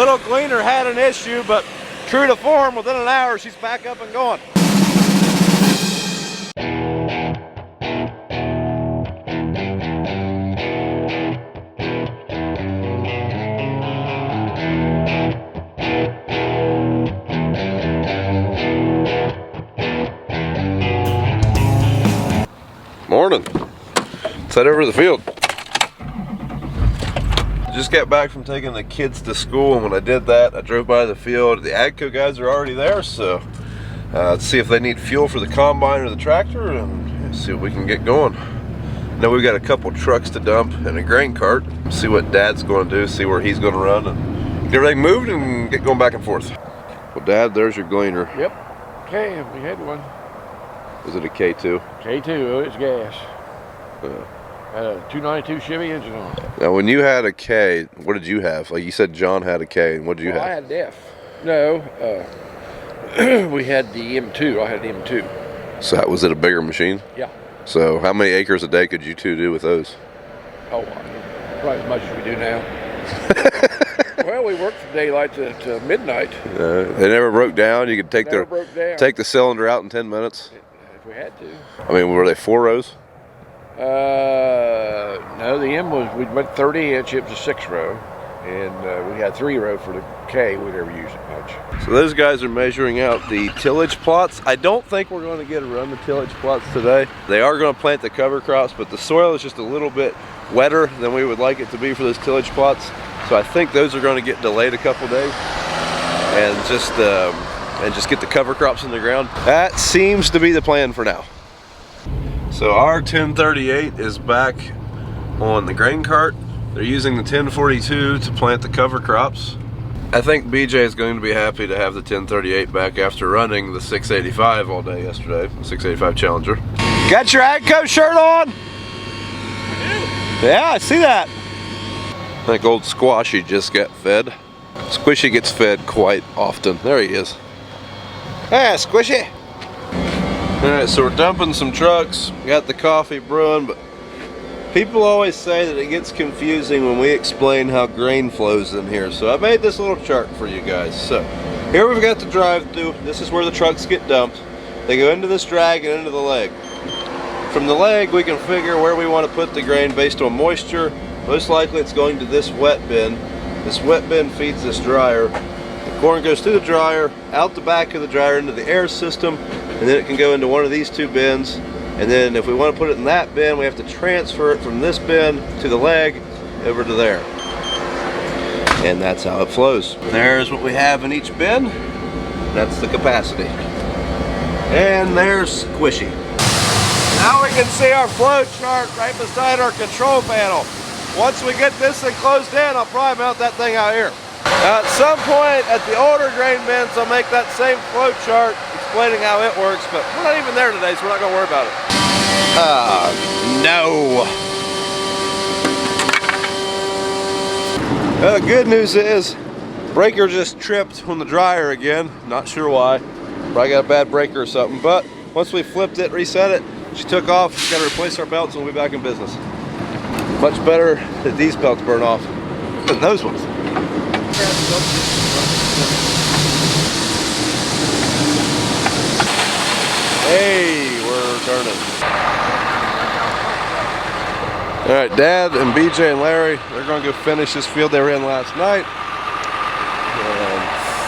little gleaner had an issue, but true to form, within an hour, she's back up and going. Morning. Let's head over to the field. Just got back from taking the kids to school, and when I did that, I drove by the field. The AGCO guys are already there, so let's see if they need fuel for the combine or the tractor, and see what we can get going. Now we've got a couple trucks to dump and a grain cart. See what Dad's going to do, see where he's going to run, and get everything moved and get going back and forth. Well, Dad, there's your gleaner. Yep. Okay, we had one. Is it a K2? K2, oh, it's gas. Had a 292 Chevy engine on it. Now, when you had a K, what did you have? Like you said, John had a K, and what did you have? I had an F. No, we had the M2. I had the M2. So that was it a bigger machine? Yeah. So how many acres a day could you two do with those? Oh, probably as much as we do now. Well, we worked from daylight to midnight. They never broke down. You could take the cylinder out in 10 minutes. If we had to. I mean, were they 4 rows? No, the M was, we went 30-inch, it was a 6-row, and we had 3-row for the K. We never used it much. So those guys are measuring out the tillage plots. I don't think we're going to get to run the tillage plots today. They are going to plant the cover crops, but the soil is just a little bit wetter than we would like it to be for those tillage plots. So I think those are going to get delayed a couple days, and just get the cover crops in the ground. That seems to be the plan for now. So our 1038 is back on the grain cart. They're using the 1042 to plant the cover crops. I think BJ is going to be happy to have the 1038 back after running the 685 all day yesterday, the 685 Challenger. Got your AGCO shirt on? Yeah, I see that. I think old Squashy just got fed. Squishy gets fed quite often. There he is. Hey, Squishy. Alright, so we're dumping some trucks. We got the coffee brewing, but people always say that it gets confusing when we explain how grain flows in here. So I made this little chart for you guys. So here we've got the drive-through. This is where the trucks get dumped. They go into this drag and into the leg. From the leg, we can figure where we want to put the grain based on moisture. Most likely it's going to this wet bin. This wet bin feeds this dryer. The corn goes through the dryer, out the back of the dryer into the air system, and then it can go into one of these 2 bins. And then if we want to put it in that bin, we have to transfer it from this bin to the leg over to there. And that's how it flows. There's what we have in each bin. That's the capacity. And there's Squishy. Now we can see our flow chart right beside our control panel. Once we get this thing closed in, I'll probably mount that thing out here. Now at some point at the older grain bins, I'll make that same flow chart explaining how it works, but we're not even there today, so we're not going to worry about it. No. The good news is, breaker just tripped on the dryer again. Not sure why. Probably got a bad breaker or something, but once we flipped it, reset it, she took off. She's got to replace our belts and we'll be back in business. Much better that these belts burn off than those ones. Hey, we're turning. All right, Dad and BJ and Larry, they're going to go finish this field they were in last night.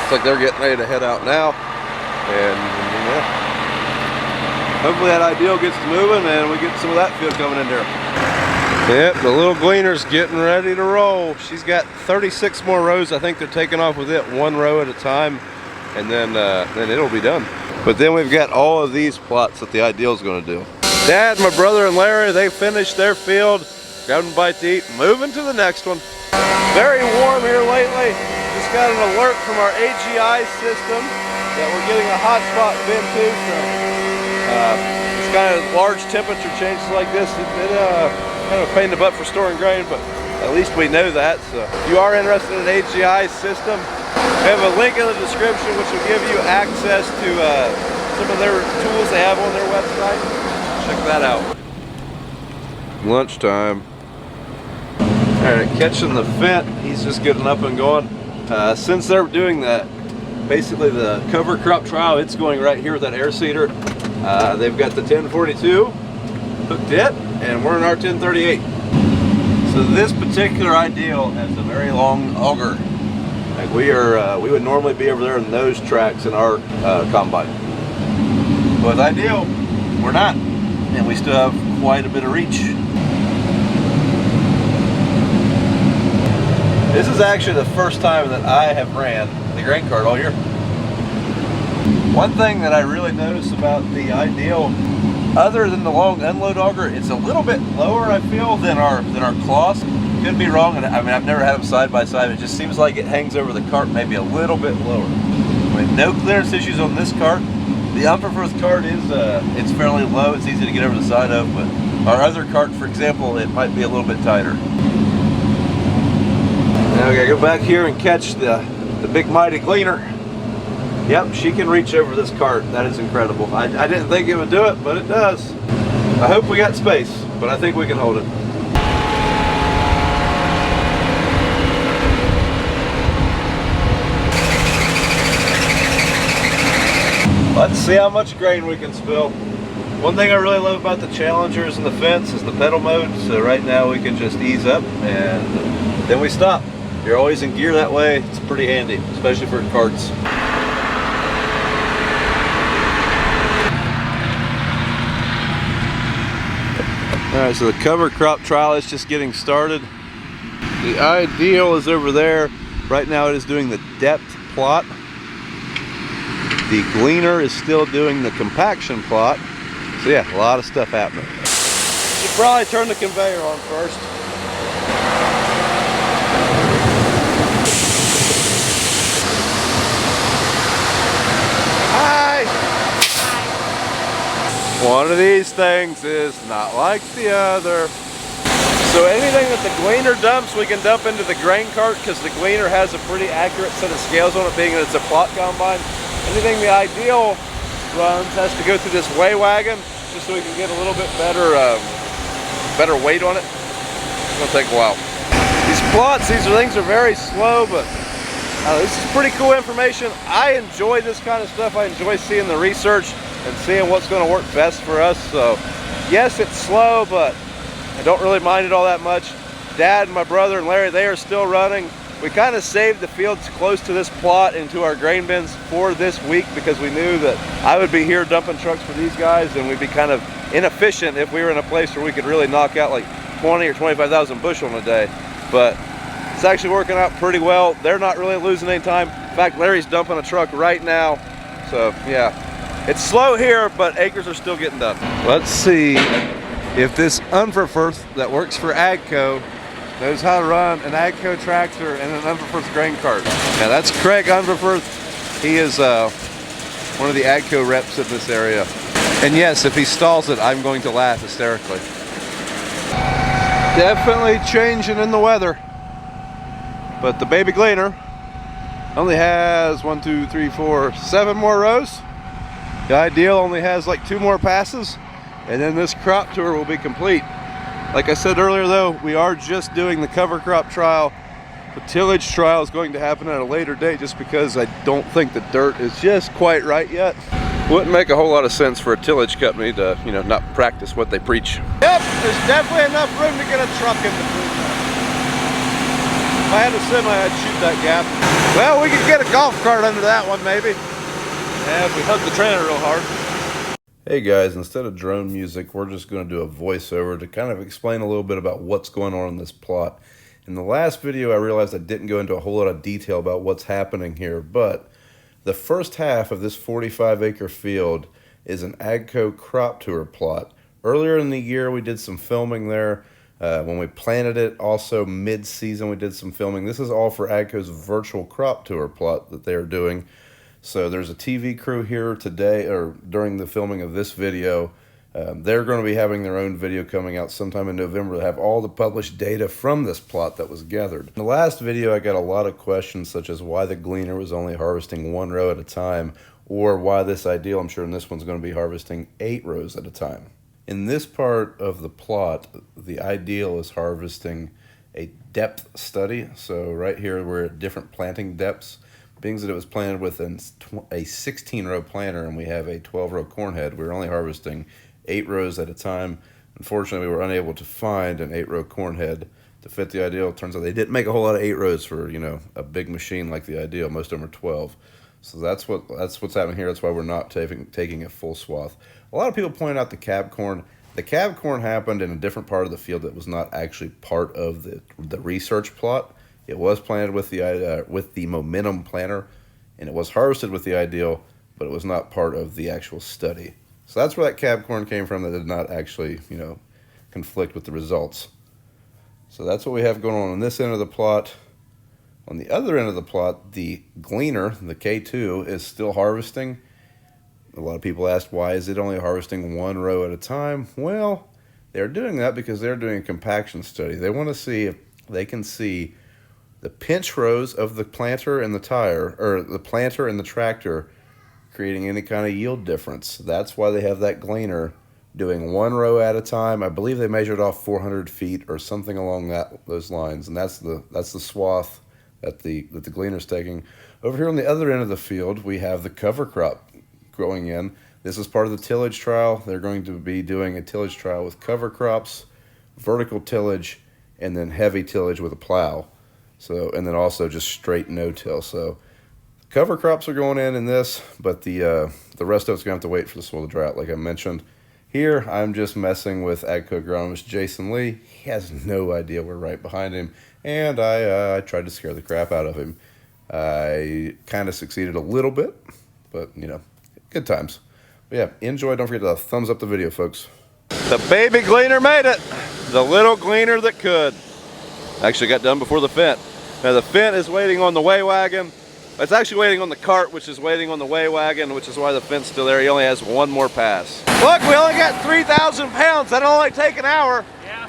Looks like they're getting ready to head out now. And yeah, hopefully that ideal gets moving and we get some of that field coming in there. Yep, the little gleaner's getting ready to roll. She's got 36 more rows. I think they're taking off with it 1 row at a time, and then it'll be done. But then we've got all of these plots that the ideal's going to do. Dad, my brother, and Larry, they finished their field, grabbed a bite to eat, moving to the next one. Very warm here lately. Just got an alert from our AGI system that we're getting a hot spot bin too. So it's kind of large temperature changes like this. Kind of a pain in the butt for storing grain, but at least we know that. So if you are interested in an AGI system, we have a link in the description which will give you access to some of their tools they have on their website. Check that out. Lunchtime. All right, catching the Fendt. He's just getting up and going. Since they're doing that, basically the cover crop trial, it's going right here with that air seeder. They've got the 1042 hooked it, and we're in our 1038. So this particular ideal has a very long auger. Like we would normally be over there in those tracks in our combine. But with ideal, we're not, and we still have quite a bit of reach. This is actually the first time that I have ran the grain cart all year. One thing that I really noticed about the ideal, other than the long unload auger, it's a little bit lower, I feel, than our cloths. Could be wrong, and I mean, I've never had them side by side. It just seems like it hangs over the cart maybe a little bit lower. I mean, no clearance issues on this cart. The Umperforth cart is it's fairly low. It's easy to get over the side of, but our other cart, for example, it might be a little bit tighter. Now we gotta go back here and catch the big mighty gleaner. Yep, she can reach over this cart. That is incredible. I didn't think it would do it, but it does. I hope we got space, but I think we can hold it. Let's see how much grain we can spill. One thing I really love about the Challengers and the Fendts is the pedal mode. So right now we can just ease up and then we stop. You're always in gear that way. It's pretty handy, especially for carts. Alright, so the cover crop trial is just getting started. The ideal is over there. Right now it is doing the depth plot. The gleaner is still doing the compaction plot. So yeah, a lot of stuff happening. Should probably turn the conveyor on first. One of these things is not like the other. So anything that the gleaner dumps, we can dump into the grain cart because the gleaner has a pretty accurate set of scales on it, being that it's a plot combine. Anything the ideal runs has to go through this weigh wagon just so we can get a little bit better weight on it. It's gonna take a while. These plots, these things are very slow, but this is pretty cool information. I enjoy this kind of stuff. I enjoy seeing the research and seeing what's going to work best for us. So yes, it's slow, but I don't really mind it all that much. Dad, my brother, and Larry, they are still running. We kind of saved the fields close to this plot into our grain bins for this week because we knew that I would be here dumping trucks for these guys and we'd be kind of inefficient if we were in a place where we could really knock out like 20 or 25,000 bushel in a day. But it's actually working out pretty well. They're not really losing any time. In fact, Larry's dumping a truck right now. So yeah. It's slow here, but acres are still getting done. Let's see if this Umperforth that works for AGCO knows how to run an AGCO tractor and an Umperforth grain cart. Now that's Craig Umperforth. He is one of the AGCO reps in this area. And yes, if he stalls it, I'm going to laugh hysterically. Definitely changing in the weather. But the baby gleaner only has 1, 2, 3, 4, 7 more rows. The ideal only has like 2 more passes, and then this crop tour will be complete. Like I said earlier though, we are just doing the cover crop trial. The tillage trial is going to happen at a later date just because I don't think the dirt is just quite right yet. Wouldn't make a whole lot of sense for a tillage company to, you know, not practice what they preach. Yep, there's definitely enough room to get a truck in between. If I had a semi, I'd shoot that gap. Well, we could get a golf cart under that one maybe. Yeah, if we hug the trailer real hard. Hey guys, instead of drone music, we're just going to do a voiceover to kind of explain a little bit about what's going on in this plot. In the last video, I realized I didn't go into a whole lot of detail about what's happening here, but the first half of this 45-acre field is an AGCO crop tour plot. Earlier in the year, we did some filming there. When we planted it, also mid-season, we did some filming. This is all for AGCO's virtual crop tour plot that they're doing. So there's a TV crew here today, or during the filming of this video. They're going to be having their own video coming out sometime in November to have all the published data from this plot that was gathered. In the last video, I got a lot of questions such as why the gleaner was only harvesting 1 row at a time, or why this ideal, I'm sure in this one's going to be harvesting 8 rows at a time. In this part of the plot, the ideal is harvesting a depth study. So right here we're at different planting depths. Being that it was planted with a 16-row planter and we have a 12-row corn head, we're only harvesting 8 rows at a time. Unfortunately, we were unable to find an 8-row corn head to fit the ideal. Turns out they didn't make a whole lot of 8 rows for, you know, a big machine like the ideal. Most of them are 12. So that's what's happening here. That's why we're not taking a full swath. A lot of people point out the cab corn. The cab corn happened in a different part of the field that was not actually part of the research plot. It was planted with the momentum planter, and it was harvested with the ideal, but it was not part of the actual study. So that's where that cab corn came from. That did not actually, you know, conflict with the results. So that's what we have going on this end of the plot. On the other end of the plot, the gleaner, the K2, is still harvesting. A lot of people asked, why is it only harvesting 1 row at a time? Well, they're doing that because they're doing a compaction study. They want to see if they can see the pinch rows of the planter and the tire, or the planter and the tractor, creating any kind of yield difference. That's why they have that gleaner doing 1 row at a time. I believe they measured off 400 feet or something along those lines, and that's the swath that the gleaner's taking. Over here on the other end of the field, we have the cover crop growing in. This is part of the tillage trial. They're going to be doing a tillage trial with cover crops, vertical tillage, and then heavy tillage with a plow. So, and then also just straight no-till. So cover crops are going in this, but the rest of it's going to have to wait for the soil to dry out, like I mentioned. Here, I'm just messing with AGCO agronomist Jason Lee. He has no idea we're right behind him, and I tried to scare the crap out of him. I kind of succeeded a little bit, but, you know, good times. But yeah, enjoy. Don't forget to thumbs up the video, folks. The baby gleaner made it. The little gleaner that could. Actually got done before the Fendt. Now the Fendt is waiting on the weigh wagon. It's actually waiting on the cart, which is waiting on the weigh wagon, which is why the Fendt's still there. He only has 1 more pass. Look, we only got 3,000 pounds. That'll only take an hour. Yeah.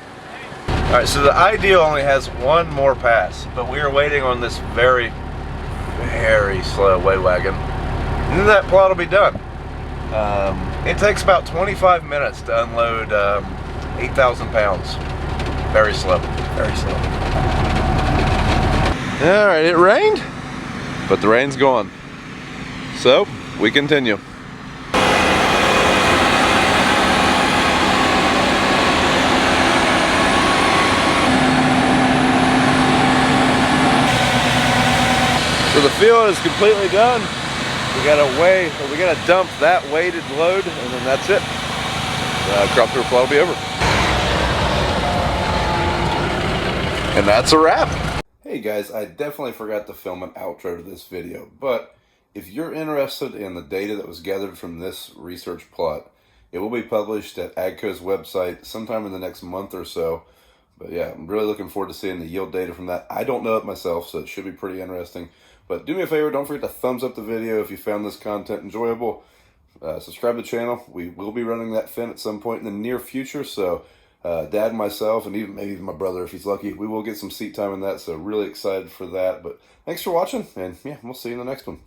All right, so the ideal only has 1 more pass, but we are waiting on this very, very slow weigh wagon. And then that plot will be done. It takes about 25 minutes to unload 8,000 pounds. Very slow, very slow. All right, it rained, but the rain's gone. So, we continue. So the field is completely done. We gotta dump that weighted load, and then that's it. Crop through plot will be over. And that's a wrap. Hey guys, I definitely forgot to film an outro to this video, but if you're interested in the data that was gathered from this research plot, it will be published at AGCO's website sometime in the next month or so. But yeah, I'm really looking forward to seeing the yield data from that. I don't know it myself, so it should be pretty interesting. But do me a favor, don't forget to thumbs up the video if you found this content enjoyable. Subscribe to the channel. We will be running that Fendt at some point in the near future, so Dad and myself, and maybe even my brother if he's lucky, we will get some seat time in that, so really excited for that. But thanks for watching, and yeah, we'll see you in the next one.